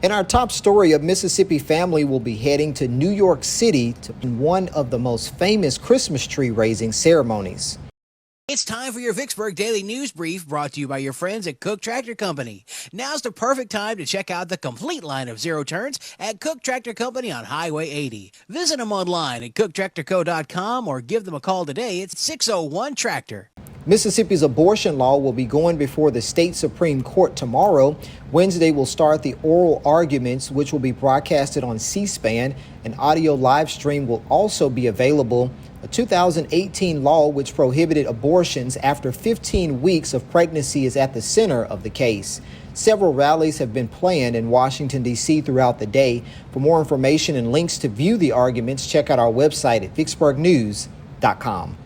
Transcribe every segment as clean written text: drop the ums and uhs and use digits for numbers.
In our top story, a Mississippi family will be heading to New York City to one of the most famous Christmas tree raising ceremonies. It's time for your Vicksburg Daily News Brief, brought to you by your friends at Cook Tractor Company. Now's the perfect time to check out the complete line of zero turns at Cook Tractor Company on Highway 80. Visit them online at cooktractorco.com or give them a call today at 601-TRACTOR. Mississippi's abortion law will be going before the state Supreme Court tomorrow. Wednesday will start the oral arguments, which will be broadcasted on C-SPAN. An audio live stream will also be available. A 2018 law which prohibited abortions after 15 weeks of pregnancy is at the center of the case. Several rallies have been planned in Washington, D.C. throughout the day. For more information and links to view the arguments, check out our website at vicksburgnews.com.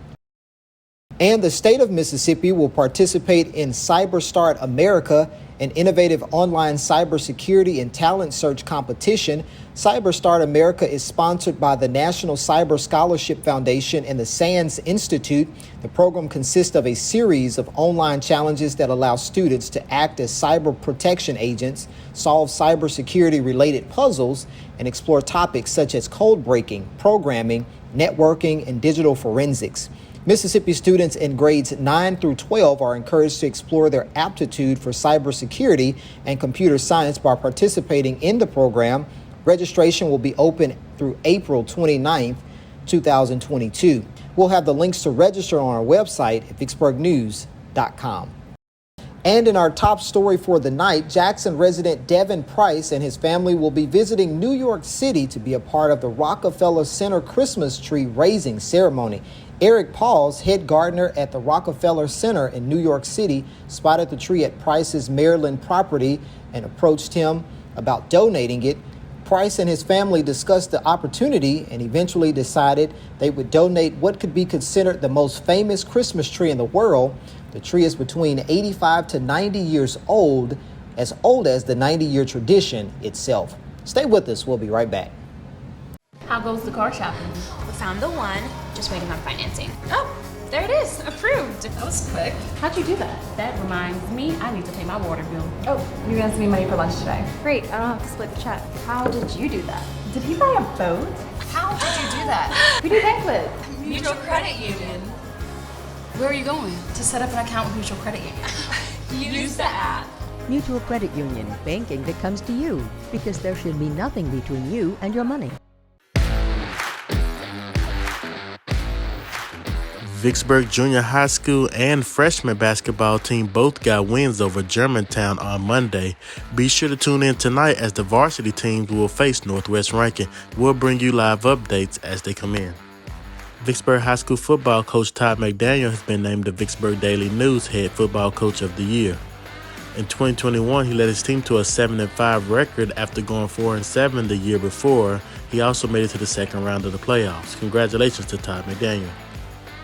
And the state of Mississippi will participate in CyberStart America, an innovative online cybersecurity and talent search competition. CyberStart America is sponsored by the National Cyber Scholarship Foundation and the SANS Institute. The program consists of a series of online challenges that allow students to act as cyber protection agents, solve cybersecurity-related puzzles, and explore topics such as code breaking, programming, networking, and digital forensics. Mississippi students in grades 9 through 12 are encouraged to explore their aptitude for cybersecurity and computer science by participating in the program. Registration will be open through April 29th, 2022. We'll have the links to register on our website at vicksburgnews.com. And in our top story for the night, Jackson resident Devin Price and his family will be visiting New York City to be a part of the Rockefeller Center Christmas tree raising ceremony. Eric Pauls, head gardener at the Rockefeller Center in New York City, spotted the tree at Price's Maryland property and approached him about donating it. Price and his family discussed the opportunity and eventually decided they would donate what could be considered the most famous Christmas tree in the world. The tree is between 85 to 90 years old as the 90-year tradition itself. Stay with us. We'll be right back. How goes the car shopping? We found the one, just waiting on financing. Oh, there it is, approved. That was quick. How'd you do that? That reminds me, I need to pay my water bill. Oh, you're gonna send me money for lunch today. Great, I don't have to split the check. How did you do that? Did he buy a boat? How did you do that? Who do you bank with? Mutual Credit Union. Where are you going? To set up an account with Mutual Credit Union. Use the app. Mutual Credit Union, banking that comes to you, because there should be nothing between you and your money. Vicksburg Junior High School and freshman basketball team both got wins over Germantown on Monday. Be sure to tune in tonight as the varsity teams will face Northwest Rankin. We'll bring you live updates as they come in. Vicksburg High School football coach Todd McDaniel has been named the Vicksburg Daily News Head Football Coach of the Year. In 2021, he led his team to a 7-5 record after going 4-7 the year before. He also made it to the second round of the playoffs. Congratulations to Todd McDaniel.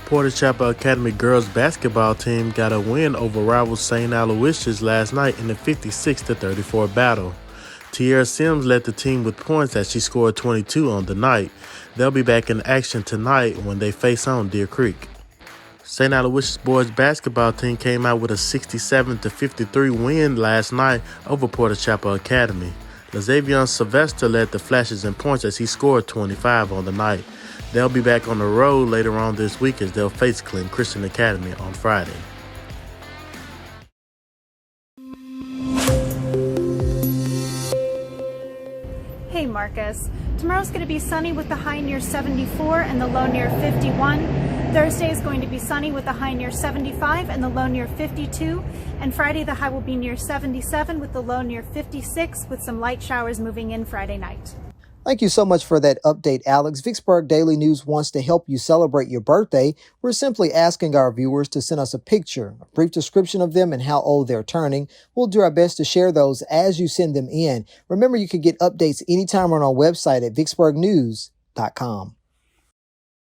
Porter Chapel Academy girls basketball team got a win over rival St. Aloysius last night in a 56-34 battle. Tierra Sims led the team with points as she scored 22 on the night. They'll be back in action tonight when they face on Deer Creek. St. Aloysius boys basketball team came out with a 67-53 win last night over Porter Chapel Academy. Lazavion Sylvester led the Flashes in points as he scored 25 on the night. They'll be back on the road later on this week as they'll face Clinton Christian Academy on Friday. Hey Marcus, tomorrow's going to be sunny with the high near 74 and the low near 51. Thursday is going to be sunny with the high near 75 and the low near 52. And Friday the high will be near 77 with the low near 56 with some light showers moving in Friday night. Thank you so much for that update, Alex. Vicksburg Daily News wants to help you celebrate your birthday. We're simply asking our viewers to send us a picture, a brief description of them and how old they're turning. We'll do our best to share those as you send them in. Remember, you can get updates anytime on our website at vicksburgnews.com.